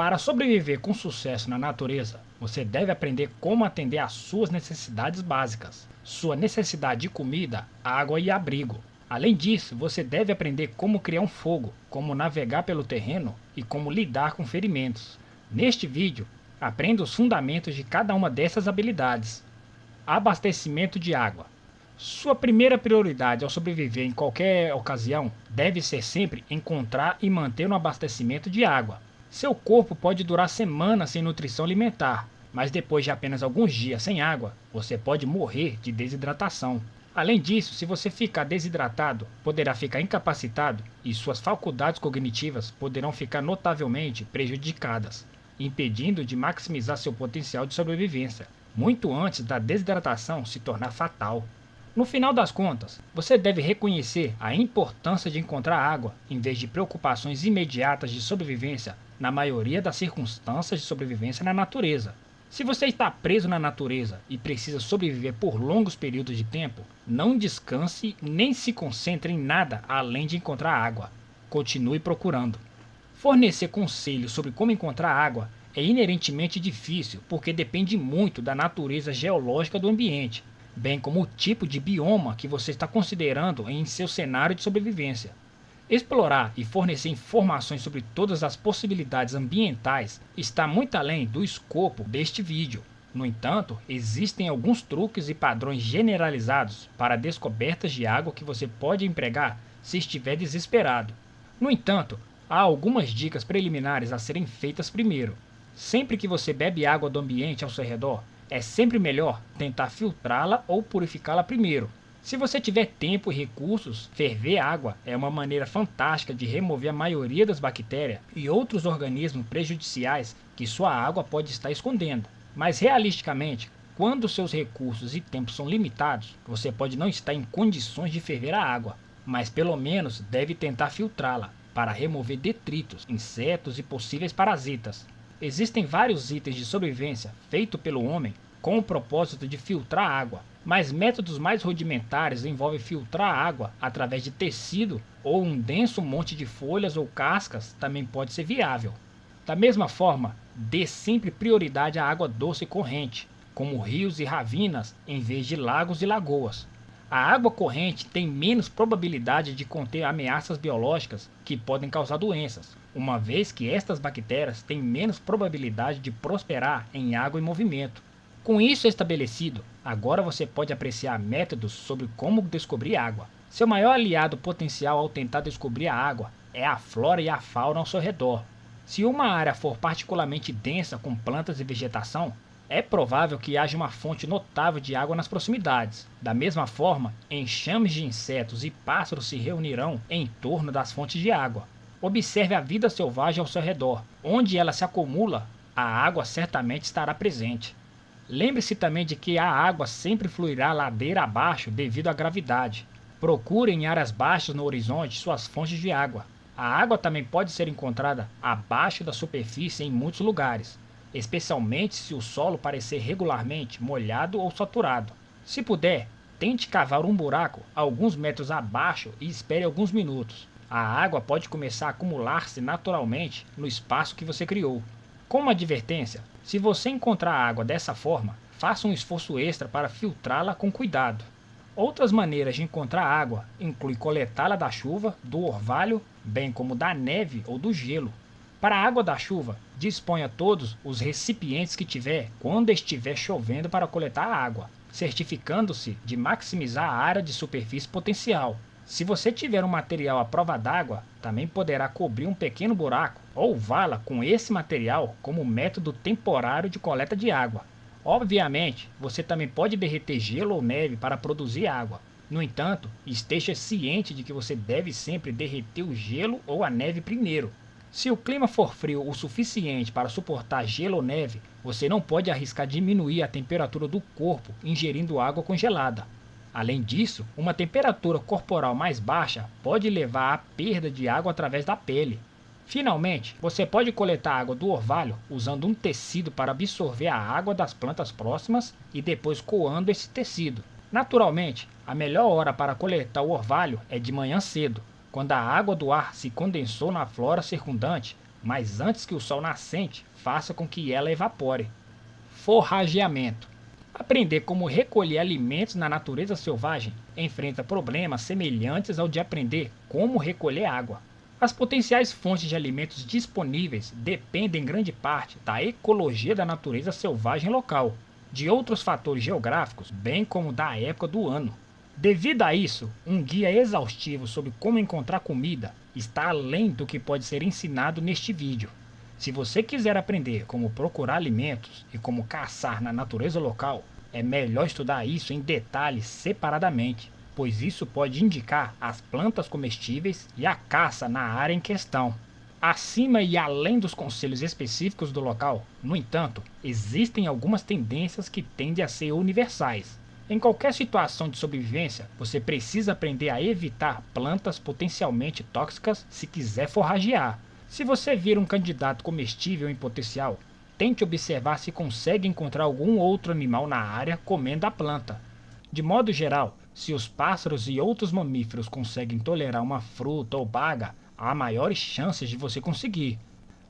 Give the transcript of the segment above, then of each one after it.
Para sobreviver com sucesso na natureza, você deve aprender como atender às suas necessidades básicas, sua necessidade de comida, água e abrigo. Além disso, você deve aprender como criar um fogo, como navegar pelo terreno e como lidar com ferimentos. Neste vídeo, aprenda os fundamentos de cada uma dessas habilidades. Abastecimento de água. Sua primeira prioridade ao sobreviver em qualquer ocasião deve ser sempre encontrar e manter um abastecimento de água. Seu corpo pode durar semanas sem nutrição alimentar, mas depois de apenas alguns dias sem água, você pode morrer de desidratação. Além disso, se você ficar desidratado, poderá ficar incapacitado e suas faculdades cognitivas poderão ficar notavelmente prejudicadas, impedindo de maximizar seu potencial de sobrevivência, muito antes da desidratação se tornar fatal. No final das contas, você deve reconhecer a importância de encontrar água em vez de preocupações imediatas de sobrevivência na maioria das circunstâncias de sobrevivência na natureza. Se você está preso na natureza e precisa sobreviver por longos períodos de tempo, não descanse nem se concentre em nada além de encontrar água. Continue procurando. Fornecer conselhos sobre como encontrar água é inerentemente difícil porque depende muito da natureza geológica do ambiente, bem como o tipo de bioma que você está considerando em seu cenário de sobrevivência. Explorar e fornecer informações sobre todas as possibilidades ambientais está muito além do escopo deste vídeo. No entanto, existem alguns truques e padrões generalizados para descobertas de água que você pode empregar se estiver desesperado. No entanto, há algumas dicas preliminares a serem feitas primeiro. Sempre que você bebe água do ambiente ao seu redor, é sempre melhor tentar filtrá-la ou purificá-la primeiro. Se você tiver tempo e recursos, ferver água é uma maneira fantástica de remover a maioria das bactérias e outros organismos prejudiciais que sua água pode estar escondendo. Mas realisticamente, quando seus recursos e tempo são limitados, você pode não estar em condições de ferver a água, mas pelo menos deve tentar filtrá-la para remover detritos, insetos e possíveis parasitas. Existem vários itens de sobrevivência feitos pelo homem com o propósito de filtrar água, mas métodos mais rudimentares envolvem filtrar água através de tecido ou um denso monte de folhas ou cascas também pode ser viável. Da mesma forma, dê sempre prioridade à água doce corrente, como rios e ravinas em vez de lagos e lagoas. A água corrente tem menos probabilidade de conter ameaças biológicas que podem causar doenças, uma vez que estas bactérias têm menos probabilidade de prosperar em água em movimento. Com isso estabelecido, agora você pode apreciar métodos sobre como descobrir água. Seu maior aliado potencial ao tentar descobrir a água é a flora e a fauna ao seu redor. Se uma área for particularmente densa com plantas e vegetação, é provável que haja uma fonte notável de água nas proximidades. Da mesma forma, enxames de insetos e pássaros se reunirão em torno das fontes de água. Observe a vida selvagem ao seu redor. Onde ela se acumula, a água certamente estará presente. Lembre-se também de que a água sempre fluirá ladeira abaixo devido à gravidade. Procure em áreas baixas no horizonte suas fontes de água. A água também pode ser encontrada abaixo da superfície em muitos lugares, especialmente se o solo parecer regularmente molhado ou saturado. Se puder, tente cavar um buraco alguns metros abaixo e espere alguns minutos. A água pode começar a acumular-se naturalmente no espaço que você criou. Como advertência, se você encontrar água dessa forma, faça um esforço extra para filtrá-la com cuidado. Outras maneiras de encontrar água incluem coletá-la da chuva, do orvalho, bem como da neve ou do gelo. Para a água da chuva, disponha todos os recipientes que tiver quando estiver chovendo para coletar a água, certificando-se de maximizar a área de superfície potencial. Se você tiver um material à prova d'água, também poderá cobrir um pequeno buraco ou vala com esse material como método temporário de coleta de água. Obviamente, você também pode derreter gelo ou neve para produzir água. No entanto, esteja ciente de que você deve sempre derreter o gelo ou a neve primeiro. Se o clima for frio o suficiente para suportar gelo ou neve, você não pode arriscar diminuir a temperatura do corpo ingerindo água congelada. Além disso, uma temperatura corporal mais baixa pode levar à perda de água através da pele. Finalmente, você pode coletar água do orvalho usando um tecido para absorver a água das plantas próximas e depois coando esse tecido. Naturalmente, a melhor hora para coletar o orvalho é de manhã cedo, quando a água do ar se condensou na flora circundante mas antes que o sol nascente faça com que ela evapore. Forrageamento. Aprender como recolher alimentos na natureza selvagem enfrenta problemas semelhantes ao de aprender como recolher água. As potenciais fontes de alimentos disponíveis dependem em grande parte da ecologia da natureza selvagem local, de outros fatores geográficos, bem como da época do ano. Devido a isso, um guia exaustivo sobre como encontrar comida está além do que pode ser ensinado neste vídeo. Se você quiser aprender como procurar alimentos e como caçar na natureza local, é melhor estudar isso em detalhes separadamente, pois isso pode indicar as plantas comestíveis e a caça na área em questão. Acima e além dos conselhos específicos do local, no entanto, existem algumas tendências que tendem a ser universais. Em qualquer situação de sobrevivência, você precisa aprender a evitar plantas potencialmente tóxicas se quiser forragear. Se você vir um candidato comestível em potencial, tente observar se consegue encontrar algum outro animal na área comendo a planta. De modo geral, se os pássaros e outros mamíferos conseguem tolerar uma fruta ou baga, há maiores chances de você conseguir.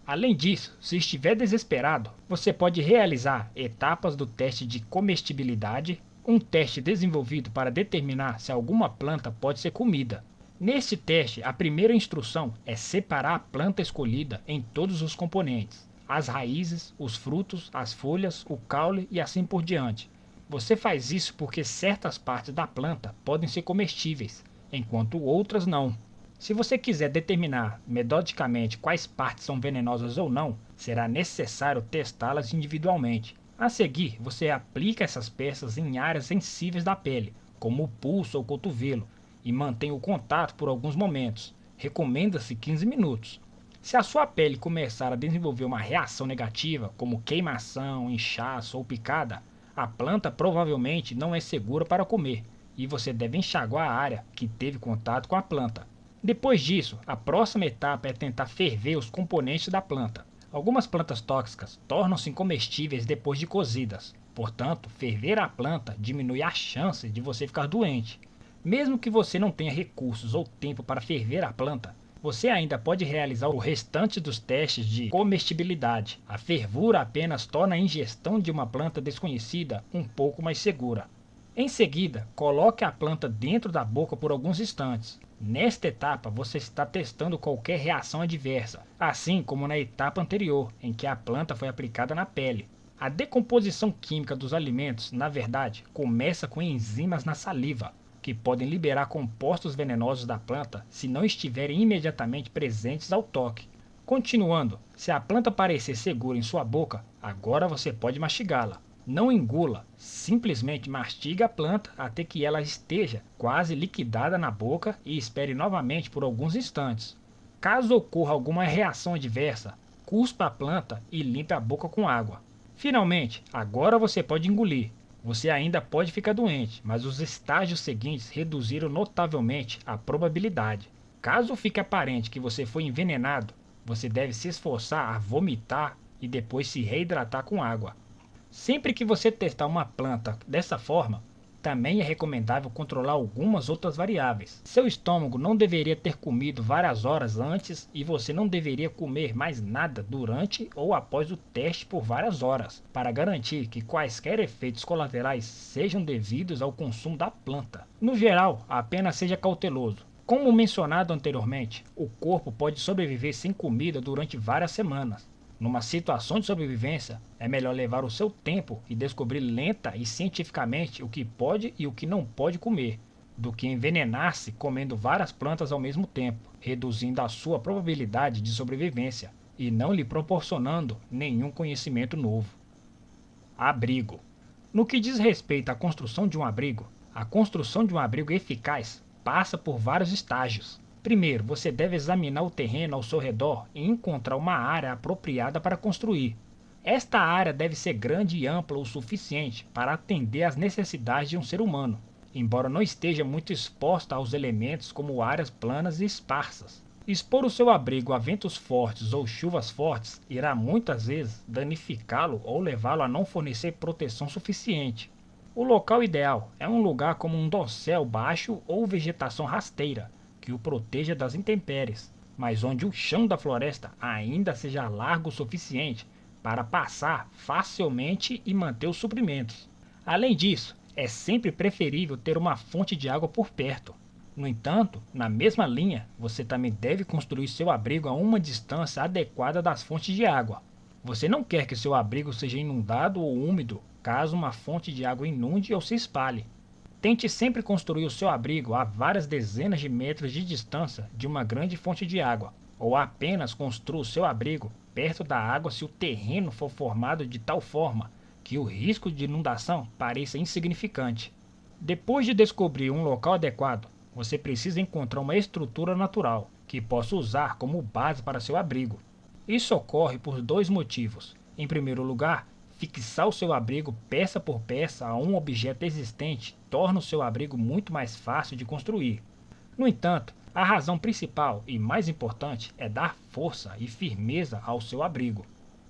Além disso, se estiver desesperado, você pode realizar etapas do teste de comestibilidade, um teste desenvolvido para determinar se alguma planta pode ser comida. Neste teste, a primeira instrução é separar a planta escolhida em todos os componentes, as raízes, os frutos, as folhas, o caule e assim por diante. Você faz isso porque certas partes da planta podem ser comestíveis, enquanto outras não. Se você quiser determinar metodicamente quais partes são venenosas ou não, será necessário testá-las individualmente. A seguir, você aplica essas peças em áreas sensíveis da pele, como o pulso ou cotovelo, e mantém o contato por alguns momentos. Recomenda-se 15 minutos. Se a sua pele começar a desenvolver uma reação negativa, como queimação, inchaço ou picada, a planta provavelmente não é segura para comer, e você deve enxaguar a área que teve contato com a planta. Depois disso, a próxima etapa é tentar ferver os componentes da planta. Algumas plantas tóxicas tornam-se comestíveis depois de cozidas. Portanto, ferver a planta diminui a chance de você ficar doente. Mesmo que você não tenha recursos ou tempo para ferver a planta, você ainda pode realizar o restante dos testes de comestibilidade. A fervura apenas torna a ingestão de uma planta desconhecida um pouco mais segura. Em seguida, coloque a planta dentro da boca por alguns instantes. Nesta etapa, você está testando qualquer reação adversa, assim como na etapa anterior, em que a planta foi aplicada na pele. A decomposição química dos alimentos, na verdade, começa com enzimas na saliva, que podem liberar compostos venenosos da planta se não estiverem imediatamente presentes ao toque. Continuando, se a planta parecer segura em sua boca, agora você pode mastigá-la. Não engula, simplesmente mastigue a planta até que ela esteja quase liquidada na boca e espere novamente por alguns instantes. Caso ocorra alguma reação adversa, cuspa a planta e limpe a boca com água. Finalmente, agora você pode engolir. Você ainda pode ficar doente, mas os estágios seguintes reduziram notavelmente a probabilidade. Caso fique aparente que você foi envenenado, você deve se esforçar a vomitar e depois se reidratar com água. Sempre que você testar uma planta dessa forma, também é recomendável controlar algumas outras variáveis. Seu estômago não deveria ter comido várias horas antes e você não deveria comer mais nada durante ou após o teste por várias horas, para garantir que quaisquer efeitos colaterais sejam devidos ao consumo da planta. No geral, apenas seja cauteloso. Como mencionado anteriormente, o corpo pode sobreviver sem comida durante várias semanas. Numa situação de sobrevivência, é melhor levar o seu tempo e descobrir lenta e cientificamente o que pode e o que não pode comer, do que envenenar-se comendo várias plantas ao mesmo tempo, reduzindo a sua probabilidade de sobrevivência e não lhe proporcionando nenhum conhecimento novo. Abrigo. No que diz respeito à construção de um abrigo, a construção de um abrigo eficaz passa por vários estágios. Primeiro, você deve examinar o terreno ao seu redor e encontrar uma área apropriada para construir. Esta área deve ser grande e ampla o suficiente para atender às necessidades de um ser humano, embora não esteja muito exposta aos elementos como áreas planas e esparsas. Expor o seu abrigo a ventos fortes ou chuvas fortes irá muitas vezes danificá-lo ou levá-lo a não fornecer proteção suficiente. O local ideal é um lugar como um dossel baixo ou vegetação rasteira, que o proteja das intempéries. mas onde o chão da floresta ainda seja largo o suficiente para passar facilmente e manter os suprimentos. Além disso, é sempre preferível ter uma fonte de água por perto. No entanto, na mesma linha, você também deve construir seu abrigo a uma distância adequada das fontes de água. Você não quer que seu abrigo seja inundado ou úmido caso uma fonte de água inunde ou se espalhe. Tente sempre construir o seu abrigo a várias dezenas de metros de distância de uma grande fonte de água, ou apenas construa o seu abrigo perto da água se o terreno for formado de tal forma que o risco de inundação pareça insignificante. Depois de descobrir um local adequado, você precisa encontrar uma estrutura natural que possa usar como base para seu abrigo. Isso ocorre por dois motivos. Em primeiro lugar, fixar o seu abrigo peça por peça a um objeto existente torna o seu abrigo muito mais fácil de construir. No entanto, a razão principal e mais importante é dar força e firmeza ao seu abrigo.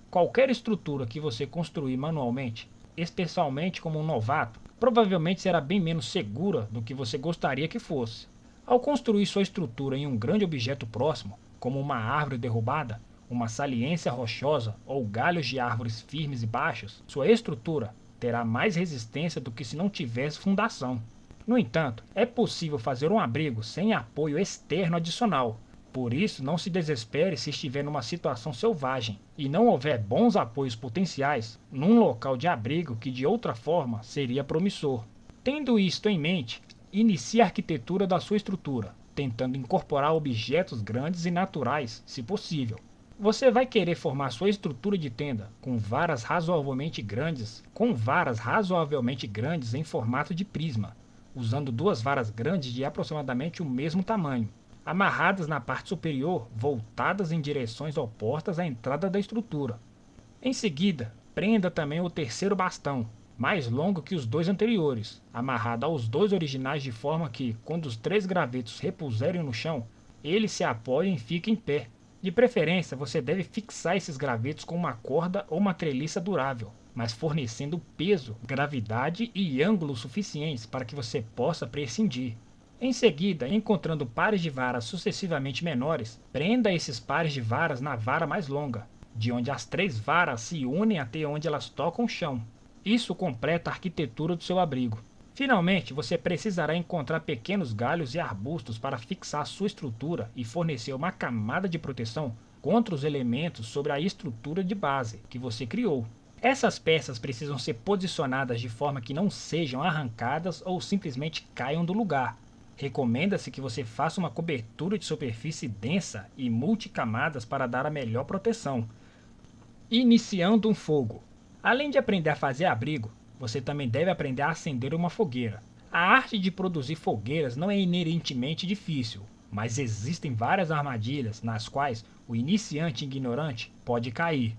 Qualquer estrutura que você construir manualmente, especialmente como um novato, provavelmente será bem menos segura do que você gostaria que fosse. Ao construir sua estrutura em um grande objeto próximo, como uma árvore derrubada, uma saliência rochosa ou galhos de árvores firmes e baixos, sua estrutura terá mais resistência do que se não tivesse fundação. No entanto, é possível fazer um abrigo sem apoio externo adicional. Por isso, não se desespere se estiver numa situação selvagem e não houver bons apoios potenciais num local de abrigo que de outra forma seria promissor. Tendo isto em mente, inicie a arquitetura da sua estrutura, tentando incorporar objetos grandes e naturais, se possível. Você vai querer formar sua estrutura de tenda com varas razoavelmente grandes em formato de prisma, usando duas varas grandes de aproximadamente o mesmo tamanho, amarradas na parte superior, voltadas em direções opostas à entrada da estrutura. Em seguida, prenda também o terceiro bastão, mais longo que os dois anteriores, amarrado aos dois originais de forma que, quando os 3 gravetos repouserem no chão, eles se apoiem e fiquem em pé. De preferência, você deve fixar esses gravetos com uma corda ou uma treliça durável, mas fornecendo peso, gravidade e ângulo suficientes para que você possa prescindir. Em seguida, encontrando pares de varas sucessivamente menores, prenda esses pares de varas na vara mais longa, de onde as 3 varas se unem até onde elas tocam o chão. Isso completa a arquitetura do seu abrigo. Finalmente, você precisará encontrar pequenos galhos e arbustos para fixar sua estrutura e fornecer uma camada de proteção contra os elementos sobre a estrutura de base que você criou. Essas peças precisam ser posicionadas de forma que não sejam arrancadas ou simplesmente caiam do lugar. Recomenda-se que você faça uma cobertura de superfície densa e multicamadas para dar a melhor proteção. Iniciando um fogo. Além de aprender a fazer abrigo, você também deve aprender a acender uma fogueira. A arte de produzir fogueiras não é inerentemente difícil, mas existem várias armadilhas nas quais o iniciante ignorante pode cair.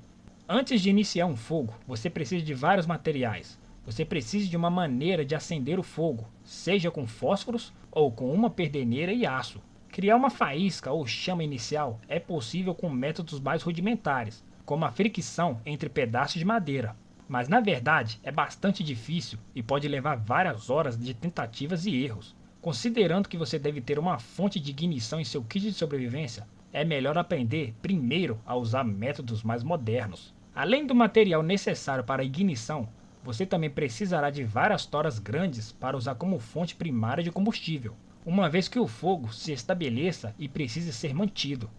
Antes de iniciar um fogo, você precisa de vários materiais. Você precisa de uma maneira de acender o fogo, seja com fósforos ou com uma perdeneira e aço. Criar uma faísca ou chama inicial é possível com métodos mais rudimentares, como a fricção entre pedaços de madeira. Mas na verdade é bastante difícil e pode levar várias horas de tentativas e erros. Considerando que você deve ter uma fonte de ignição em seu kit de sobrevivência, é melhor aprender primeiro a usar métodos mais modernos. Além do material necessário para a ignição, você também precisará de várias toras grandes para usar como fonte primária de combustível, uma vez que o fogo se estabeleça e precise ser mantido.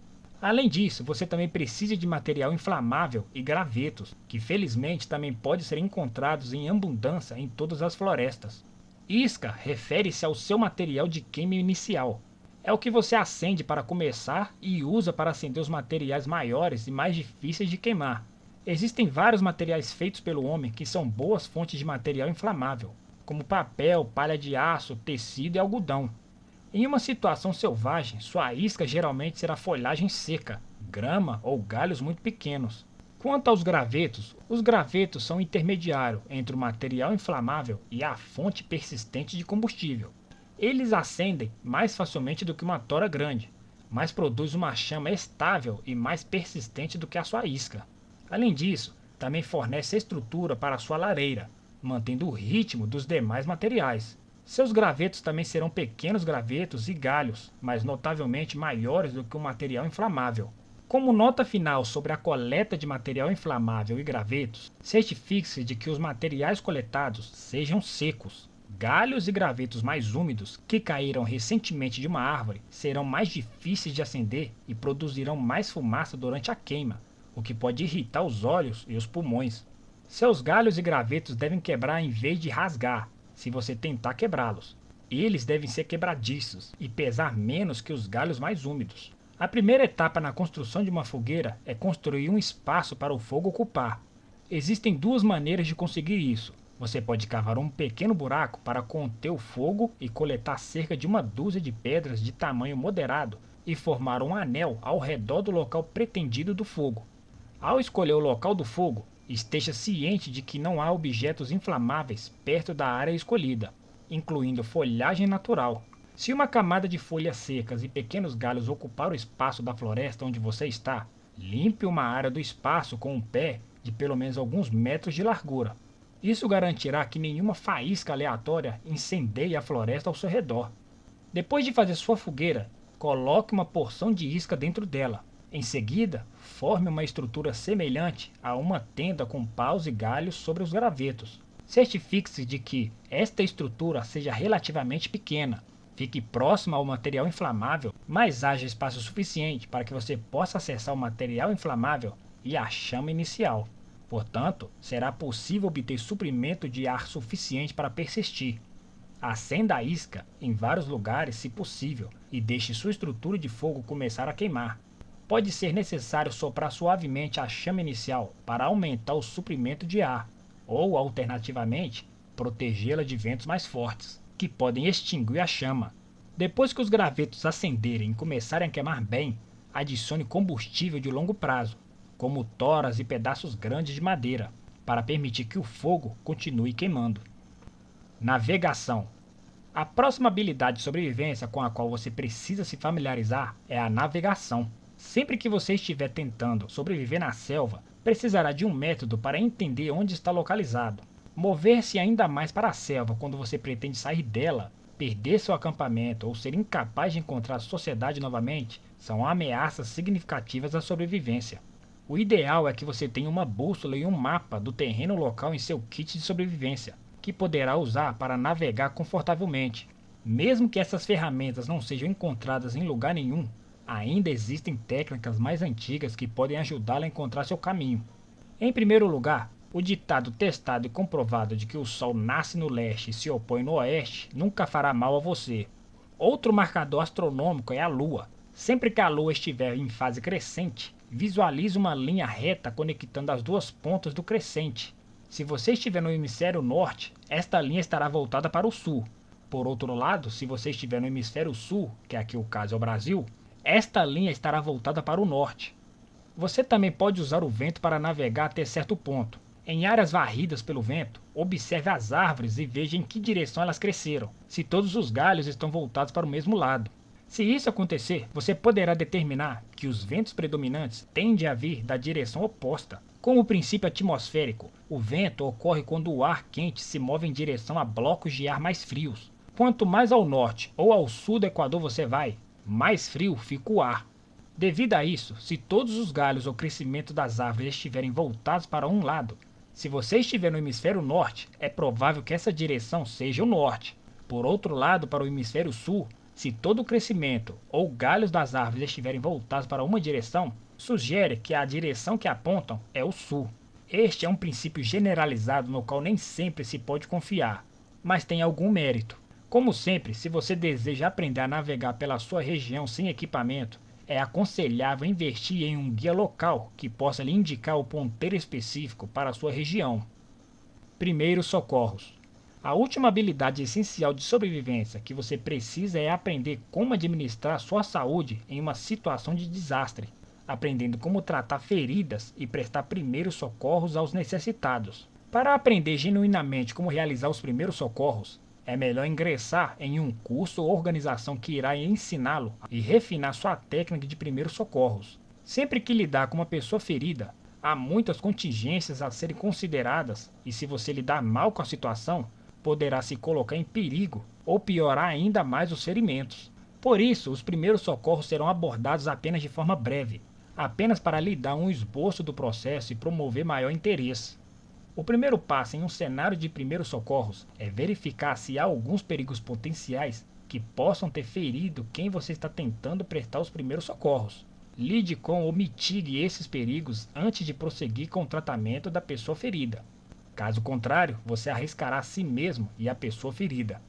Além disso, você também precisa de material inflamável e gravetos, que felizmente também pode ser encontrados em abundância em todas as florestas. Isca refere-se ao seu material de queima inicial. É o que você acende para começar e usa para acender os materiais maiores e mais difíceis de queimar. Existem vários materiais feitos pelo homem que são boas fontes de material inflamável, como papel, palha de aço, tecido e algodão. Em uma situação selvagem, sua isca geralmente será folhagem seca, grama ou galhos muito pequenos. Quanto aos gravetos, os gravetos são intermediário entre o material inflamável e a fonte persistente de combustível. Eles acendem mais facilmente do que uma tora grande, mas produzem uma chama estável e mais persistente do que a sua isca. Além disso, também fornece estrutura para a sua lareira, mantendo o ritmo dos demais materiais. Seus gravetos também serão pequenos gravetos e galhos, mas notavelmente maiores do que o material inflamável. Como nota final sobre a coleta de material inflamável e gravetos, certifique-se de que os materiais coletados sejam secos. Galhos e gravetos mais úmidos que caíram recentemente de uma árvore serão mais difíceis de acender e produzirão mais fumaça durante a queima, o que pode irritar os olhos e os pulmões. Seus galhos e gravetos devem quebrar em vez de rasgar, se você tentar quebrá-los. Eles devem ser quebradiços e pesar menos que os galhos mais úmidos. A primeira etapa na construção de uma fogueira é construir um espaço para o fogo ocupar. Existem duas maneiras de conseguir isso. Você pode cavar um pequeno buraco para conter o fogo e coletar cerca de uma dúzia de pedras de tamanho moderado e formar um anel ao redor do local pretendido do fogo. Ao escolher o local do fogo, esteja ciente de que não há objetos inflamáveis perto da área escolhida, incluindo folhagem natural. Se uma camada de folhas secas e pequenos galhos ocupar o espaço da floresta onde você está, limpe uma área do espaço com um pé de pelo menos alguns metros de largura. Isso garantirá que nenhuma faísca aleatória incendeie a floresta ao seu redor. Depois de fazer sua fogueira, coloque uma porção de isca dentro dela. Em seguida, forme uma estrutura semelhante a uma tenda com paus e galhos sobre os gravetos. Certifique-se de que esta estrutura seja relativamente pequena. Fique próxima ao material inflamável, mas haja espaço suficiente para que você possa acessar o material inflamável e a chama inicial. Portanto, será possível obter suprimento de ar suficiente para persistir. Acenda a isca em vários lugares se possível e deixe sua estrutura de fogo começar a queimar. Pode ser necessário soprar suavemente a chama inicial para aumentar o suprimento de ar, ou, alternativamente, protegê-la de ventos mais fortes, que podem extinguir a chama. Depois que os gravetos acenderem e começarem a queimar bem, adicione combustível de longo prazo, como toras e pedaços grandes de madeira, para permitir que o fogo continue queimando. Navegação. A próxima habilidade de sobrevivência com a qual você precisa se familiarizar é a navegação. Sempre que você estiver tentando sobreviver na selva, precisará de um método para entender onde está localizado. Mover-se ainda mais para a selva quando você pretende sair dela, perder seu acampamento ou ser incapaz de encontrar a sociedade novamente são ameaças significativas à sobrevivência. O ideal é que você tenha uma bússola e um mapa do terreno local em seu kit de sobrevivência, que poderá usar para navegar confortavelmente. Mesmo que essas ferramentas não sejam encontradas em lugar nenhum, ainda existem técnicas mais antigas que podem ajudá-la a encontrar seu caminho. Em primeiro lugar, o ditado testado e comprovado de que o sol nasce no leste e se opõe no oeste nunca fará mal a você. Outro marcador astronômico é a Lua. Sempre que a Lua estiver em fase crescente, visualize uma linha reta conectando as duas pontas do crescente. Se você estiver no hemisfério norte, esta linha estará voltada para o sul. Por outro lado, se você estiver no hemisfério sul, que aqui o caso é o Brasil, esta linha estará voltada para o norte. Você também pode usar o vento para navegar até certo ponto. Em áreas varridas pelo vento, observe as árvores e veja em que direção elas cresceram, se todos os galhos estão voltados para o mesmo lado. Se isso acontecer, você poderá determinar que os ventos predominantes tendem a vir da direção oposta. Como o princípio atmosférico, o vento ocorre quando o ar quente se move em direção a blocos de ar mais frios. Quanto mais ao norte ou ao sul do Equador você vai, mais frio fica o ar. Devido a isso, se todos os galhos ou crescimento das árvores estiverem voltados para um lado, se você estiver no hemisfério norte, é provável que essa direção seja o norte. Por outro lado, para o hemisfério sul, se todo o crescimento ou galhos das árvores estiverem voltados para uma direção, sugere que a direção que apontam é o sul. Este é um princípio generalizado no qual nem sempre se pode confiar, mas tem algum mérito. Como sempre, se você deseja aprender a navegar pela sua região sem equipamento, é aconselhável investir em um guia local que possa lhe indicar o ponteiro específico para a sua região. Primeiros socorros. A última habilidade essencial de sobrevivência que você precisa é aprender como administrar sua saúde em uma situação de desastre, aprendendo como tratar feridas e prestar primeiros socorros aos necessitados. Para aprender genuinamente como realizar os primeiros socorros, é melhor ingressar em um curso ou organização que irá ensiná-lo e refinar sua técnica de primeiros socorros. Sempre que lidar com uma pessoa ferida, há muitas contingências a serem consideradas e se você lidar mal com a situação, poderá se colocar em perigo ou piorar ainda mais os ferimentos. Por isso, os primeiros socorros serão abordados apenas de forma breve, apenas para lhe dar um esboço do processo e promover maior interesse. O primeiro passo em um cenário de primeiros socorros é verificar se há alguns perigos potenciais que possam ter ferido quem você está tentando prestar os primeiros socorros. Lide com ou mitigue esses perigos antes de prosseguir com o tratamento da pessoa ferida. Caso contrário, você arriscará a si mesmo e a pessoa ferida.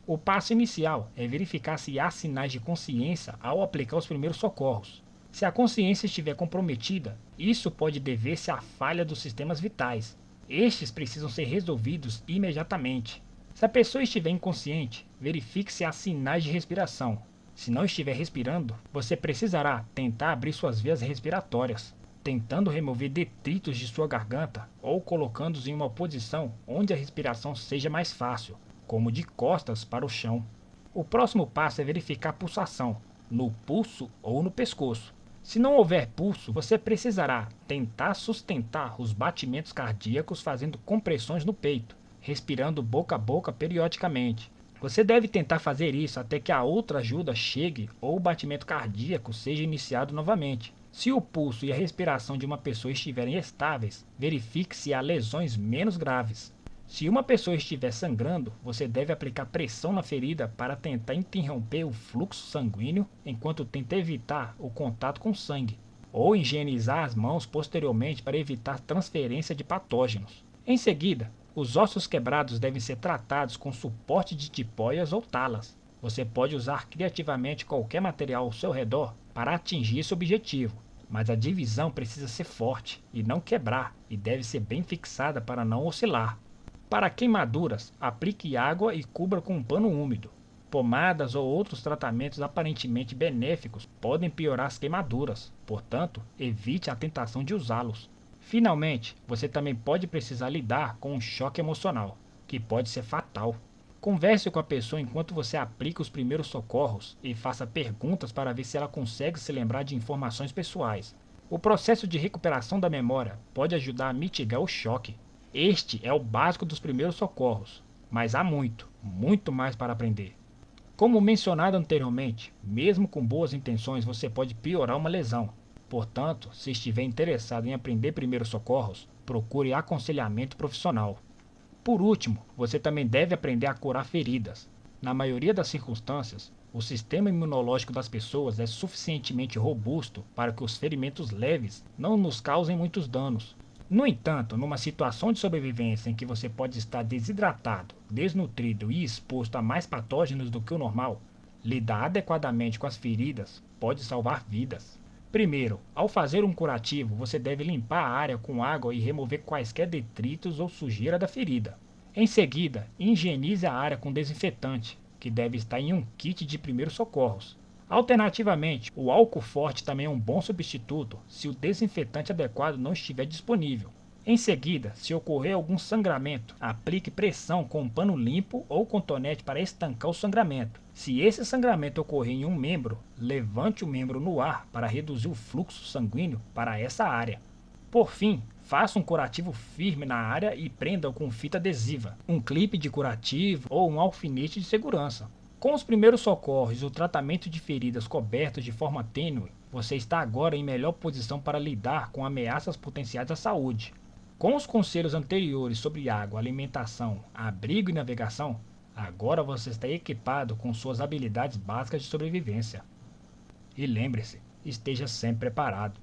O passo inicial é verificar se há sinais de consciência ao aplicar os primeiros socorros. Se a consciência estiver comprometida, isso pode dever-se à falha dos sistemas vitais. Estes precisam ser resolvidos imediatamente. Se a pessoa estiver inconsciente, verifique se há sinais de respiração. Se não estiver respirando, você precisará tentar abrir suas vias respiratórias, tentando remover detritos de sua garganta ou colocando-os em uma posição onde a respiração seja mais fácil, como de costas para o chão. O próximo passo é verificar a pulsação, no pulso ou no pescoço. Se não houver pulso, você precisará tentar sustentar os batimentos cardíacos fazendo compressões no peito, respirando boca a boca periodicamente. Você deve tentar fazer isso até que a outra ajuda chegue ou o batimento cardíaco seja iniciado novamente. Se o pulso e a respiração de uma pessoa estiverem estáveis, verifique se há lesões menos graves. Se uma pessoa estiver sangrando, você deve aplicar pressão na ferida para tentar interromper o fluxo sanguíneo enquanto tenta evitar o contato com sangue, ou higienizar as mãos posteriormente para evitar transferência de patógenos. Em seguida, os ossos quebrados devem ser tratados com suporte de tipóias ou talas. Você pode usar criativamente qualquer material ao seu redor para atingir esse objetivo, mas a divisão precisa ser forte e não quebrar e deve ser bem fixada para não oscilar. Para queimaduras, aplique água e cubra com um pano úmido. Pomadas ou outros tratamentos aparentemente benéficos podem piorar as queimaduras, portanto, evite a tentação de usá-los. Finalmente, você também pode precisar lidar com um choque emocional, que pode ser fatal. Converse com a pessoa enquanto você aplica os primeiros socorros e faça perguntas para ver se ela consegue se lembrar de informações pessoais. O processo de recuperação da memória pode ajudar a mitigar o choque. Este é o básico dos primeiros socorros, mas há muito mais para aprender. Como mencionado anteriormente, mesmo com boas intenções você pode piorar uma lesão. Portanto, se estiver interessado em aprender primeiros socorros, procure aconselhamento profissional. Por último, você também deve aprender a curar feridas. Na maioria das circunstâncias, o sistema imunológico das pessoas é suficientemente robusto para que os ferimentos leves não nos causem muitos danos. No entanto, numa situação de sobrevivência em que você pode estar desidratado, desnutrido e exposto a mais patógenos do que o normal, lidar adequadamente com as feridas pode salvar vidas. Primeiro, ao fazer um curativo, você deve limpar a área com água e remover quaisquer detritos ou sujeira da ferida. Em seguida, higienize a área com desinfetante, que deve estar em um kit de primeiros socorros. Alternativamente, o álcool forte também é um bom substituto se o desinfetante adequado não estiver disponível. Em seguida, se ocorrer algum sangramento, aplique pressão com um pano limpo ou cotonete para estancar o sangramento. Se esse sangramento ocorrer em um membro, levante o membro no ar para reduzir o fluxo sanguíneo para essa área. Por fim, faça um curativo firme na área e prenda-o com fita adesiva, um clipe de curativo ou um alfinete de segurança. Com os primeiros socorros e o tratamento de feridas cobertos de forma tênue, você está agora em melhor posição para lidar com ameaças potenciais à saúde. Com os conselhos anteriores sobre água, alimentação, abrigo e navegação, agora você está equipado com suas habilidades básicas de sobrevivência. E lembre-se, esteja sempre preparado.